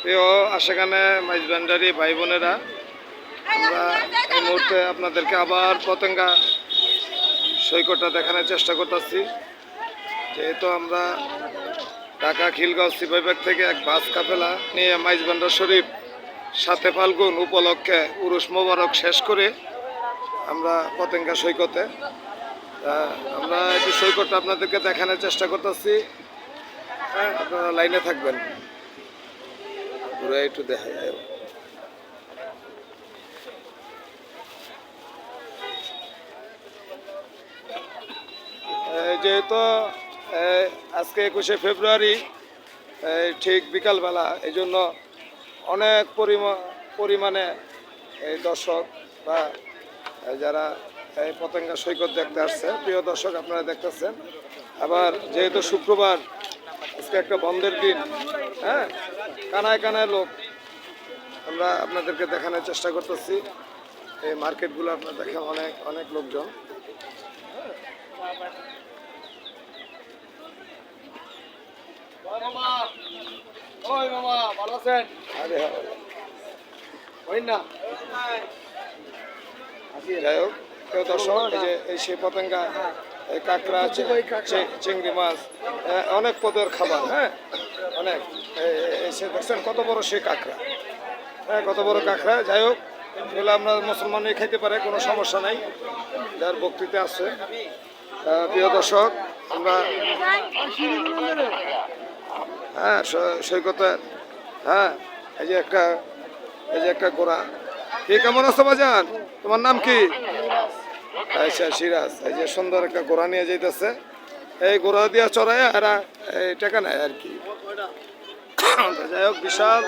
প্রিয় আশেখানে মাইজবান্ডারি ভাই বোনেরা, আমরা এই মুহূর্তে আপনাদেরকে আবার পতেঙ্গা সৈকতটা দেখানোর চেষ্টা করতেছি। যেহেতু আমরা ঢাকা খিলগাঁও সিপাহীবাগ থেকে এক বাস কাফেলা নিয়ে মাইজবান্ডার শরীফ 7 ফাল্গুন উপলক্ষে উরুস মোবারক শেষ করে আমরা পতেঙ্গা সৈকতে আমরা একটু সৈকতটা আপনাদেরকে দেখানোর চেষ্টা করতেছি। হ্যাঁ, আপনারা লাইনে থাকবেন, ঘুরে একটু দেখা যায়। যেহেতু আজকে 21শে ফেব্রুয়ারি, ঠিক বিকালবেলা, এই জন্য অনেক পরিমাণে এই দর্শক বা যারা এই পতেঙ্গা সৈকত দেখতে আসছে, প্রিয় দর্শক আপনারা দেখতেছেন। আবার যেহেতু শুক্রবার, আজকে একটা বন্ধের দিন, হ্যাঁ, কানায় কানায় লোক আমরা আপনাদেরকে দেখানোর চেষ্টা করতেছি। এই মার্কেটগুলো আপনারা দেখেন, অনেক অনেক লোকজন। ভালো আছেন? যাই হোক, কেউ দর্শক, এই যে এই সে পতেঙ্গা, কাঁকড়া আছে, চিংড়ি মাছ, অনেক পদের খাবার। হ্যাঁ, অনেক সে দেখছেন কত বড় সে কাঁকড়া, হ্যাঁ, কত বড় কাঁকড়া। যাই হোক, এগুলো আমরা মুসলমানই খাইতে পারে, কোনো সমস্যা নাই, যার বক্তৃতা আছে। প্রিয় দর্শক, আমরা হ্যাঁ সৈকতে, হ্যাঁ, এই যে একটা গোড়া। কে কেমন আছো বাজান? তোমার নাম কি? আচ্ছা, সিরাজ। এই যে সুন্দর একটা গোড়া নিয়ে যাইতেছে, এই গোড়া দিয়া চড়ায় এরা এই টাকা নেয় আর কি। যাই হোক, বিশাল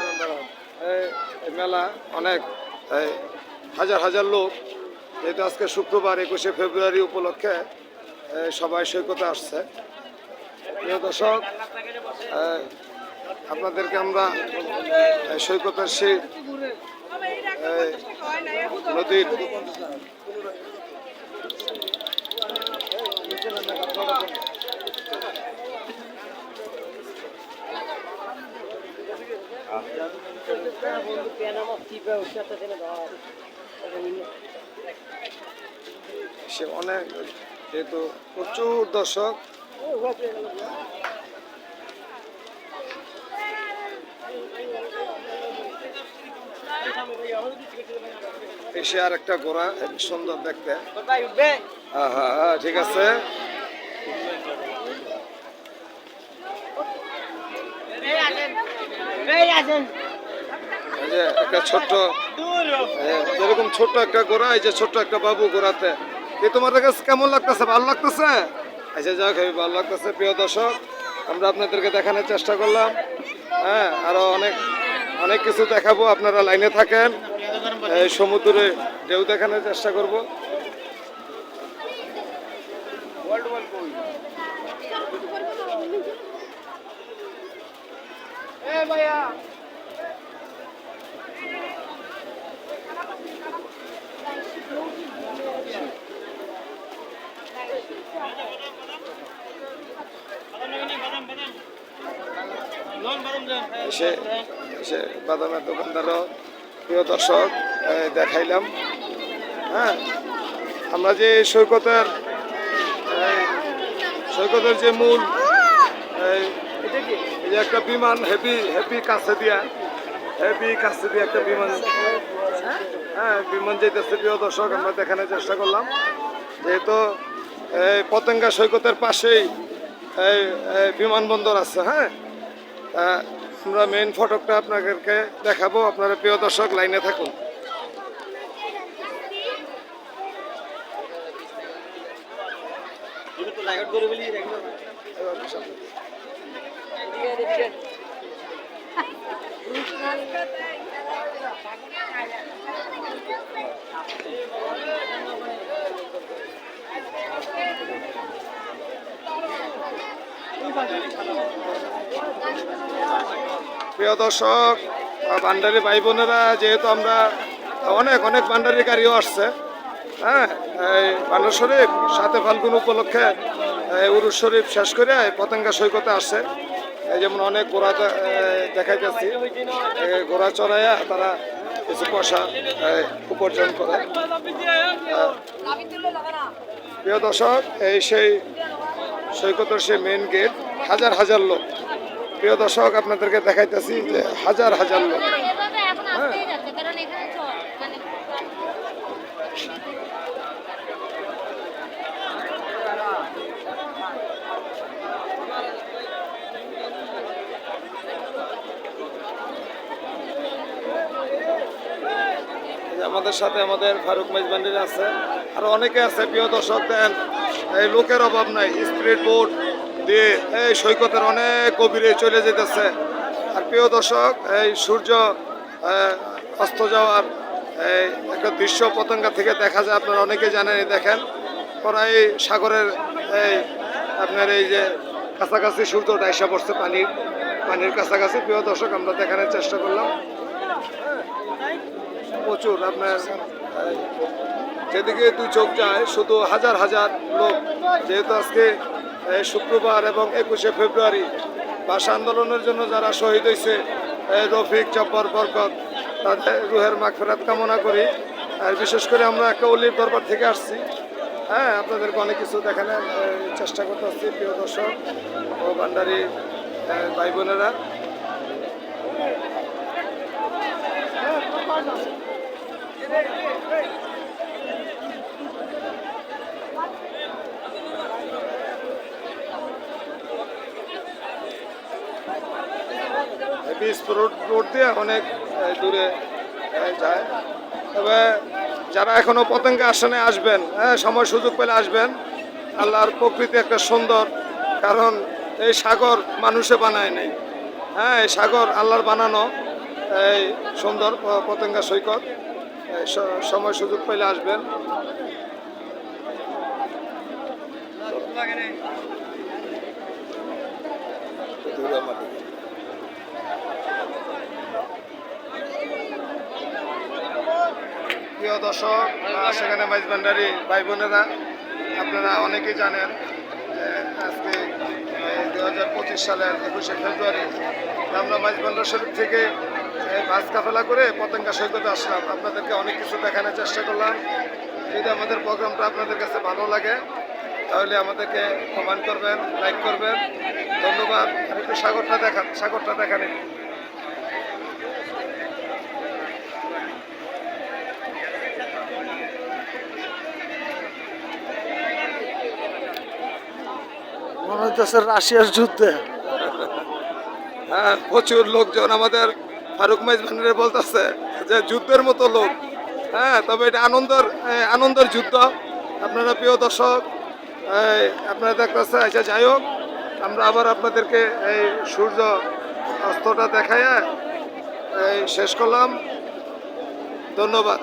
মেলা, অনেক হাজার হাজার লোক। যেহেতু আজকে শুক্রবার 21শে ফেব্রুয়ারি উপলক্ষে সবাই সৈকতে আসছে। প্রিয় দর্শক, আপনাদেরকে আমরা সৈকতের সেই নদীর সে অনেক, যেহেতু প্রচুর দর্শক, এসে আর একটা গোড়া সুন্দর দেখতে। হ্যাঁ হ্যাঁ হ্যাঁ, ঠিক আছে। এই যে একটা ছোট্ট, যেরকম ছোট্ট একটা গোড়া, এই যে ছোট্ট একটা বাবু গোড়াতে। তোমার কাছে কেমন লাগতেছে? ভালো লাগতেছে? আচ্ছা, যাক, ভালো লাগতেছে। প্রিয় দর্শক, আমরা আপনাদেরকে দেখানোর চেষ্টা করলাম। হ্যাঁ, আরো অনেক অনেক কিছু দেখাবো, আপনারা লাইনে থাকেন। এই সমুদ্রে ঢেউ দেখানোর চেষ্টা করব। সে বাদামের দোকানদারও, প্রিয় দর্শক, দেখাইলাম। হ্যাঁ, আমরা যে সৈকতের যে মূল, এই যে একটা বিমান, হেভি কাছে দিয়া একটা বিমান, হ্যাঁ, বিমান যেতেছে। প্রিয় দর্শক, আমরা দেখানোর চেষ্টা করলাম। যেহেতু এই পতেঙ্গা সৈকতের পাশেই এই বিমানবন্দর আছে। হ্যাঁ, আমরা মেইন ফটকটা আপনাদেরকে দেখাবো, আপনারা প্রিয় দর্শক লাইনে থাকুন। প্রিয় দর্শক, ভান্ডারি ভাই বোনেরা, যেহেতু আমরা অনেক অনেক ভান্ডারি গাড়িও আসছে। হ্যাঁ, এই ভান্ডার শরীফ 7 ফাল্গুন উপলক্ষে উরুস শরীফ শেষ করে পতেঙ্গা সৈকতে আসছে। এই যেমন অনেক ঘোড়া দেখাইতেছি, ঘোড়া চড়াইয়া তারা কিছু পয়সা উপার্জন করে। প্রিয় দর্শক, এই সেই সৈকতের সেই মেন গেট, হাজার হাজার লোক। প্রিয় দর্শক, আপনাদেরকে দেখাইতেছি যে হাজার হাজার লোক। হ্যাঁ, আমাদের সাথে আমাদের ফারুক মেজবান্ডির আছে, আর অনেকে আছে। প্রিয় দর্শক, দেন এই লোকের অভাব নাই, স্পিড বোট দিয়ে এই সৈকতের অনেক গভীরে চলে যেতেছে। আর প্রিয় দর্শক, এই সূর্য অস্ত যাওয়ার এই একটা দৃশ্য পতঙ্গা থেকে দেখা যায়, আপনারা অনেকে জানেন। দেখেন প্রায় সাগরের এই আপনার এই যে কাছাকাছি সূর্যটা এসে পড়ছে, পানির কাছাকাছি। প্রিয় দর্শক, আমরা দেখানোর চেষ্টা করলাম। প্রচুর আপনার যেদিকে দুই চোখ যায় শুধু হাজার হাজার লোক। যেহেতু আজকে শুক্রবার এবং 21শে ফেব্রুয়ারি ভাষা আন্দোলনের জন্য যারা শহীদ হয়েছে, রফিক, জব্বর, বরকত, তাদের রুহের মাগফিরাত কামনা করি। আর বিশেষ করে আমরা একটা অলির দরবার থেকে আসছি। হ্যাঁ, আপনাদেরকে অনেক কিছু দেখানোর চেষ্টা করতে আসছি। প্রিয় দর্শক ও ভান্ডারী ভাই বোনেরা, বিচ রোড দিয়ে অনেক দূরে যায়। তবে যারা এখনো পতঙ্গে আসনে আসবেন, হ্যাঁ, সময় সুযোগ পেলে আসবেন। আল্লাহর প্রকৃতি একটা সুন্দর, কারণ এই সাগর মানুষে বানায় নাই। হ্যাঁ, এই সাগর আল্লাহর বানানো এই সুন্দর পতঙ্গা সৈকত। সময় সুযোগ পেলে আসবেন। প্রিয় দর্শক, সেখানে মাইজভান্ডারী ভাই বোনেরা, আপনারা অনেকেই জানেন যে আজকে 2025 সালের 21শে ফেব্রুয়ারি আমরা মাইজভান্ডার শরীফ থেকে বাস কাফেলা করে পতঙ্গা সৈকতে আসলাম। আপনাদেরকে অনেক কিছু দেখানোর চেষ্টা করলাম। যদি আমাদের প্রোগ্রামটা আপনাদের কাছে ভালো লাগে তাহলে আমাদেরকে কমেন্ট করবেন, লাইক করবেন। ধন্যবাদ। আর একটু সাগরটা দেখান। মনে হচ্ছে রাশিয়ার যুদ্ধে। হ্যাঁ, প্রচুর লোকজন আমাদের ফারুক মেজবান্ডিরে বলতেছে যে যুদ্ধের মতো লোক। হ্যাঁ, তবে এটা আনন্দের যুদ্ধ। আপনারা প্রিয় দর্শক, আপনারা দেখতেছে। আচ্ছা, যাই হোক, আমরা আবার আপনাদেরকে এই সূর্য অস্তটা দেখাইয়া শেষ করলাম। ধন্যবাদ।